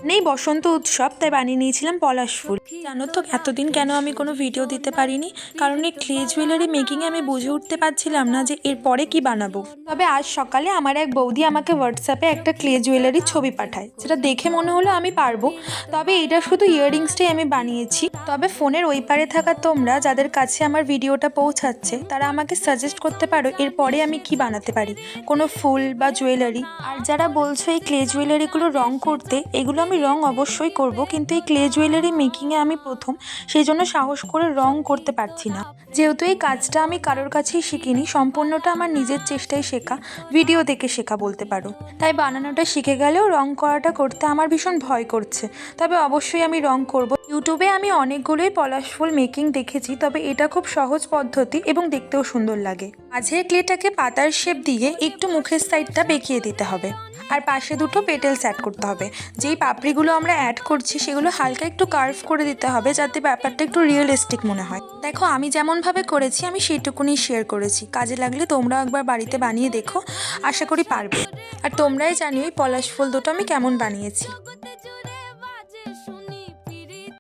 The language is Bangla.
নেই বসন্ত উৎসব, তাই বানিয়ে নিয়েছিলাম পলাশ ফুল। জানো তো এতদিন কেন আমি কোনো ভিডিও দিতে পারিনি, কারণ এই ক্লে জুয়েলারি মেকিংয়ে আমি বুঝে উঠতে পারছিলাম না যে এরপরে কি বানাবো। তবে আজ সকালে আমার এক বৌদি আমাকে হোয়াটসঅ্যাপে একটা ক্লে জুয়েলারির ছবি পাঠায়, যেটা দেখে মনে হলো আমি পারবো। তবে এটা শুধু ইয়াররিংসটাই আমি বানিয়েছি। তবে ফোনের ওই পারে থাকা তোমরা যাদের কাছে আমার ভিডিওটা পৌঁছাচ্ছে, তারা আমাকে সাজেস্ট করতে পারো এরপরে আমি কি বানাতে পারি, কোনো ফুল বা জুয়েলারি। আর যারা বলছো এই ক্লে জুয়েলারিগুলো রং করতে, এগুলো আমি রং অবশ্যই করব, কিন্তু এই ক্লে জুয়েলারি মেকিংয়ে আমি প্রথম, সেই জন্য সাহস করে রং করতে পারছি না। যেহেতু এই কাজটা আমি কারোর কাছেই শিখিনি, সম্পূর্ণটা আমার নিজের চেষ্টায় শেখা, ভিডিও দেখে শেখা বলতে পারো। তাই বানানোটা শিখে গেলেও রং করাটা করতে আমার ভীষণ ভয় করছে। তবে অবশ্যই আমি রং করব। ইউটিউবে আমি অনেকগুলোই পলাশ ফুল মেকিং দেখেছি, তবে এটা খুব সহজ পদ্ধতি এবং দেখতেও সুন্দর লাগে। মাঝের ক্লেটাকে পাতার শেপ দিয়ে একটু মুখের সাইডটা বেঁকিয়ে দিতে হবে, আর পাশে দুটো পেটেলস অ্যাড করতে হবে। যেই পাপড়িগুলো আমরা অ্যাড করছি সেগুলো হালকা একটু কার্ভ করে দিতে হবে, যাতে ব্যাপারটা একটু রিয়েলিস্টিক মনে হয়। দেখো আমি যেমনভাবে করেছি আমি সেইটুকুনি শেয়ার করেছি, কাজে লাগলে তোমরাও একবার বাড়িতে বানিয়ে দেখো, আশা করি পারবে। আর তোমরাই জানিও এই পলাশ ফুল দুটো আমি কেমন বানিয়েছি।